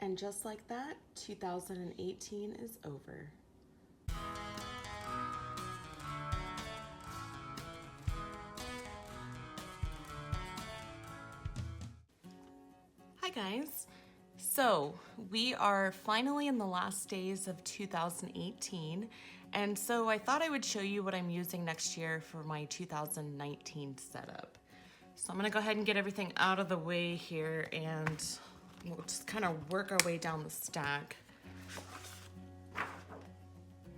And just like that, 2018 is over. Hi guys. So we are finally in the last days of 2018, and so I thought I would show you what I'm using next year for my 2019 setup. So I'm gonna go ahead and get everything out of the way here, and we'll just kind of work our way down the stack.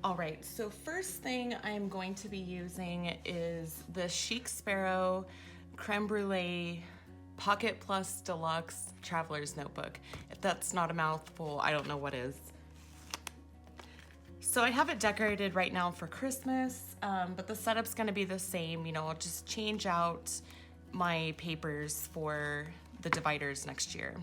All right, so first thing I'm going to be using is the Chic Sparrow Creme Brulee Pocket Plus Deluxe Traveler's Notebook. If that's not a mouthful, I don't know what is. So I have it decorated right now for Christmas, but the setup's gonna be the same. You know, I'll just change out my papers for the dividers next year.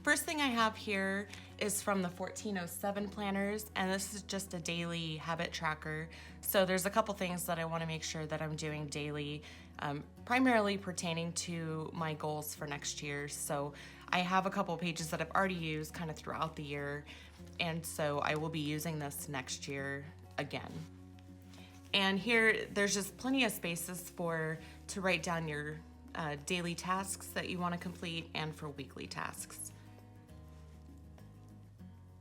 First thing I have here is from the 1407 planners, and this is just a daily habit tracker. So there's a couple things that I want to make sure that I'm doing daily, primarily pertaining to my goals for next year. So I have a couple pages that I've already used kind of throughout the year, and so I will be using this next year again. And here there's just plenty of spaces to write down your daily tasks that you want to complete and for weekly tasks.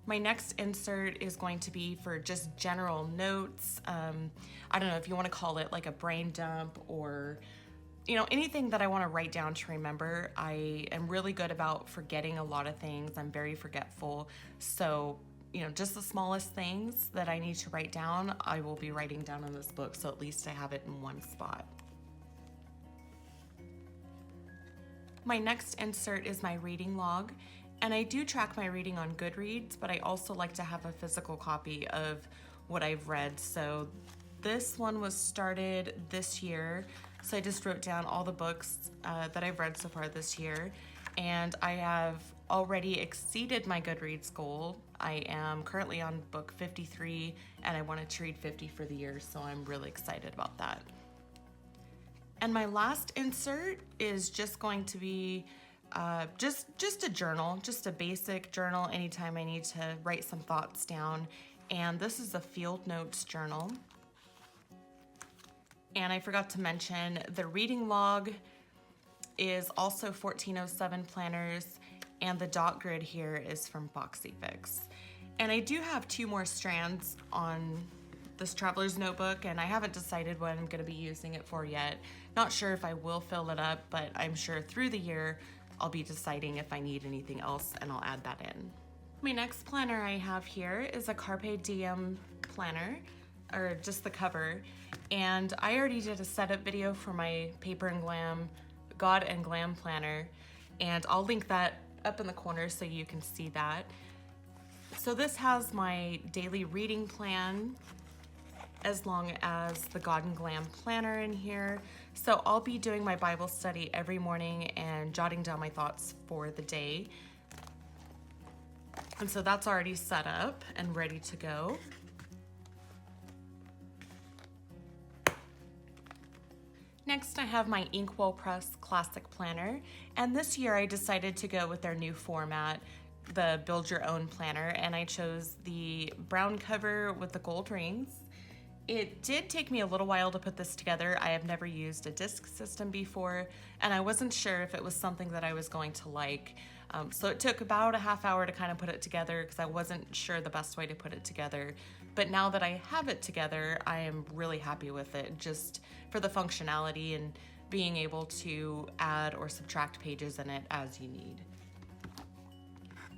My next insert is going to be for just general notes. I don't know if you want to call it like a brain dump or, you know, anything that I want to write down to remember. I am really good about forgetting a lot of things. I'm very forgetful. So, you know, just the smallest things that I need to write down, I will be writing down in this book. So at least I have it in one spot. My next insert is my reading log. And I do track my reading on Goodreads, but I also like to have a physical copy of what I've read. So this one was started this year. So I just wrote down all the books that I've read so far this year. And I have already exceeded my Goodreads goal. I am currently on book 53, and I wanted to read 50 for the year, so I'm really excited about that. And my last insert is just going to be just a journal, just a basic journal anytime I need to write some thoughts down. And this is a field notes journal. And I forgot to mention the reading log is also 1407 planners, and the dot grid here is from Foxy Fix. And I do have 2 more strands on this traveler's notebook, and I haven't decided what I'm going to be using it for yet. Not sure if I will fill it up, but I'm sure through the year I'll be deciding if I need anything else, and I'll add that in. My next planner I have here is a Carpe Diem planner, or just the cover. And I already did a setup video for my Paper Glam, God Glam planner, and I'll link that up in the corner so you can see that. So this has my daily reading plan, as long as the God Glam planner in here. So I'll be doing my Bible study every morning and jotting down my thoughts for the day. And so that's already set up and ready to go. Next, I have my Inkwell Press Classic Planner. And this year I decided to go with their new format, the Build Your Own Planner, and I chose the brown cover with the gold rings. It did take me a little while to put this together. I have never used a disc system before, and I wasn't sure if it was something that I was going to like. So it took about a half hour to kind of put it together because I wasn't sure the best way to put it together. But now that I have it together, I am really happy with it, just for the functionality and being able to add or subtract pages in it as you need.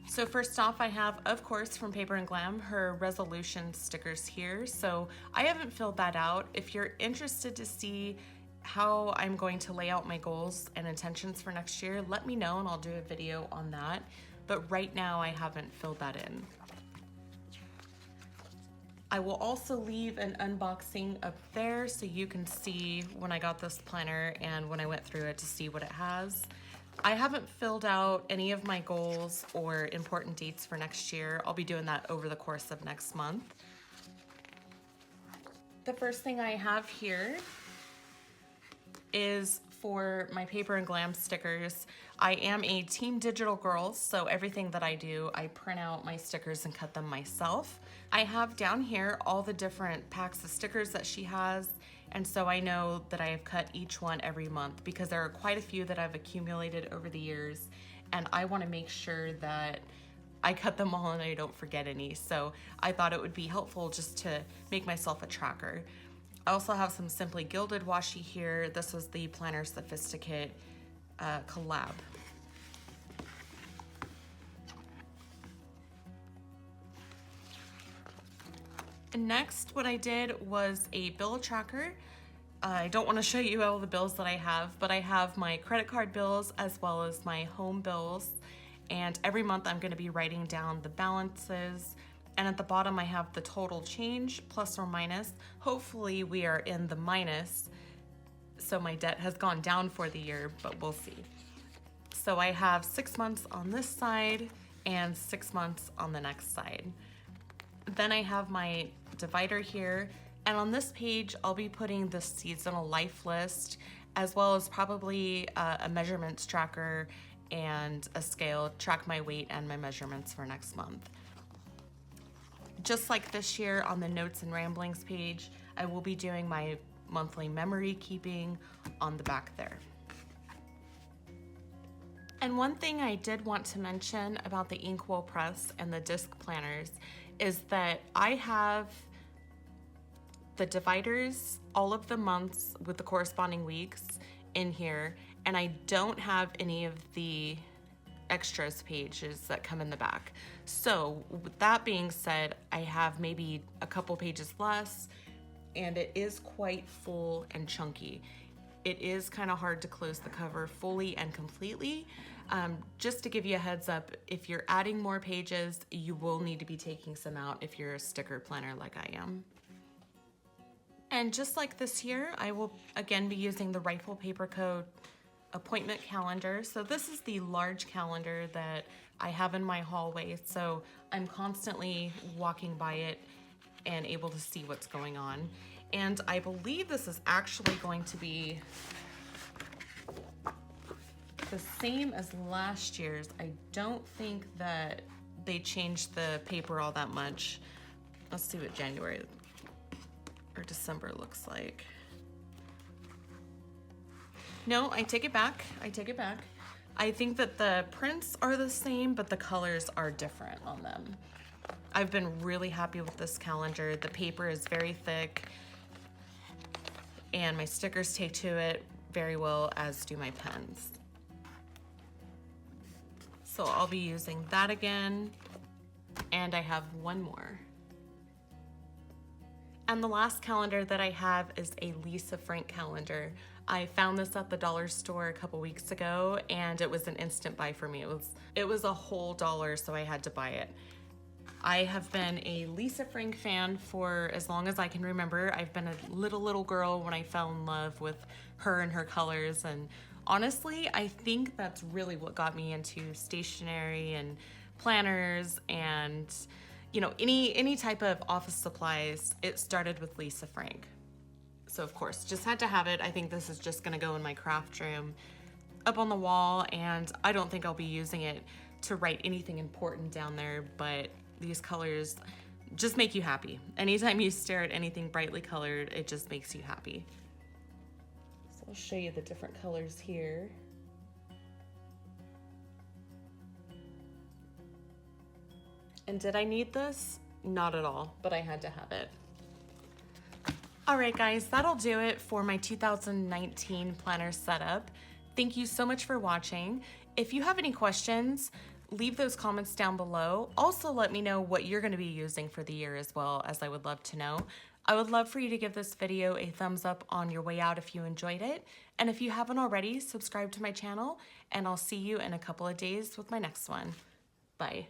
So first off, I have, of course, from Paper Glam, her resolution stickers here. So I haven't filled that out. If you're interested to see how I'm going to lay out my goals and intentions for next year, let me know and I'll do a video on that. But right now I haven't filled that in. I will also leave an unboxing up there so you can see when I got this planner and when I went through it to see what it has. I haven't filled out any of my goals or important dates for next year. I'll be doing that over the course of next month. The first thing I have here is for my Paper and Glam stickers, I am a Team Digital girl, so everything that I do, I print out my stickers and cut them myself. I have down here all the different packs of stickers that she has, and so I know that I have cut each one every month because there are quite a few that I've accumulated over the years, and I want to make sure that I cut them all and I don't forget any. So I thought it would be helpful just to make myself a tracker. I also have some Simply Gilded washi here. This was the Planner Sophisticate collab. And next, what I did was a bill tracker. I don't want to show you all the bills that I have, but I have my credit card bills as well as my home bills. And every month I'm going to be writing down the balances. And at the bottom I have the total change, plus or minus. Hopefully we are in the minus, so my debt has gone down for the year, but we'll see. So I have 6 months on this side and 6 months on the next side. Then I have my divider here, and on this page I'll be putting the seasonal life list, as well as probably a measurements tracker and a scale, track my weight and my measurements for next month. Just like this year on the notes and ramblings page, I will be doing my monthly memory keeping on the back there. And one thing I did want to mention about the Inkwell Press and the disc planners is that I have the dividers, all of the months with the corresponding weeks in here, and I don't have any of the extras pages that come in the back. So with that being said, I have maybe a couple pages less, and it is quite full and chunky. It is kind of hard to close the cover fully and completely. Just to give you a heads up, if you're adding more pages, you will need to be taking some out if you're a sticker planner like I am. And just like this year, I will again be using the Rifle Paper Co. appointment calendar. So this is the large calendar that I have in my hallway, so I'm constantly walking by it and able to see what's going on. And I believe this is actually going to be the same as last year's. I don't think that they changed the paper all that much. Let's see what January or December looks like. No, I take it back. I take it back. I think that the prints are the same, but the colors are different on them. I've been really happy with this calendar. The paper is very thick, and my stickers take to it very well, as do my pens. So I'll be using that again, and I have one more. And the last calendar that I have is a Lisa Frank calendar. I found this at the dollar store a couple weeks ago, and it was an instant buy for me. It was a whole $1, so I had to buy it. I have been a Lisa Frank fan for as long as I can remember. I've been a little girl when I fell in love with her and her colors, and honestly, I think that's really what got me into stationery and planners and any type of office supplies. It started with Lisa Frank. So of course, just had to have it. I think this is just gonna go in my craft room up on the wall, and I don't think I'll be using it to write anything important down there, but these colors just make you happy. Anytime you stare at anything brightly colored, it just makes you happy. So I'll show you the different colors here. And did I need this? Not at all, but I had to have it. All right, guys, that'll do it for my 2019 planner setup. Thank you so much for watching. If you have any questions, leave those comments down below. Also, let me know what you're gonna be using for the year as well, as I would love to know. I would love for you to give this video a thumbs up on your way out if you enjoyed it. And if you haven't already, subscribe to my channel, and I'll see you in a couple of days with my next one. Bye.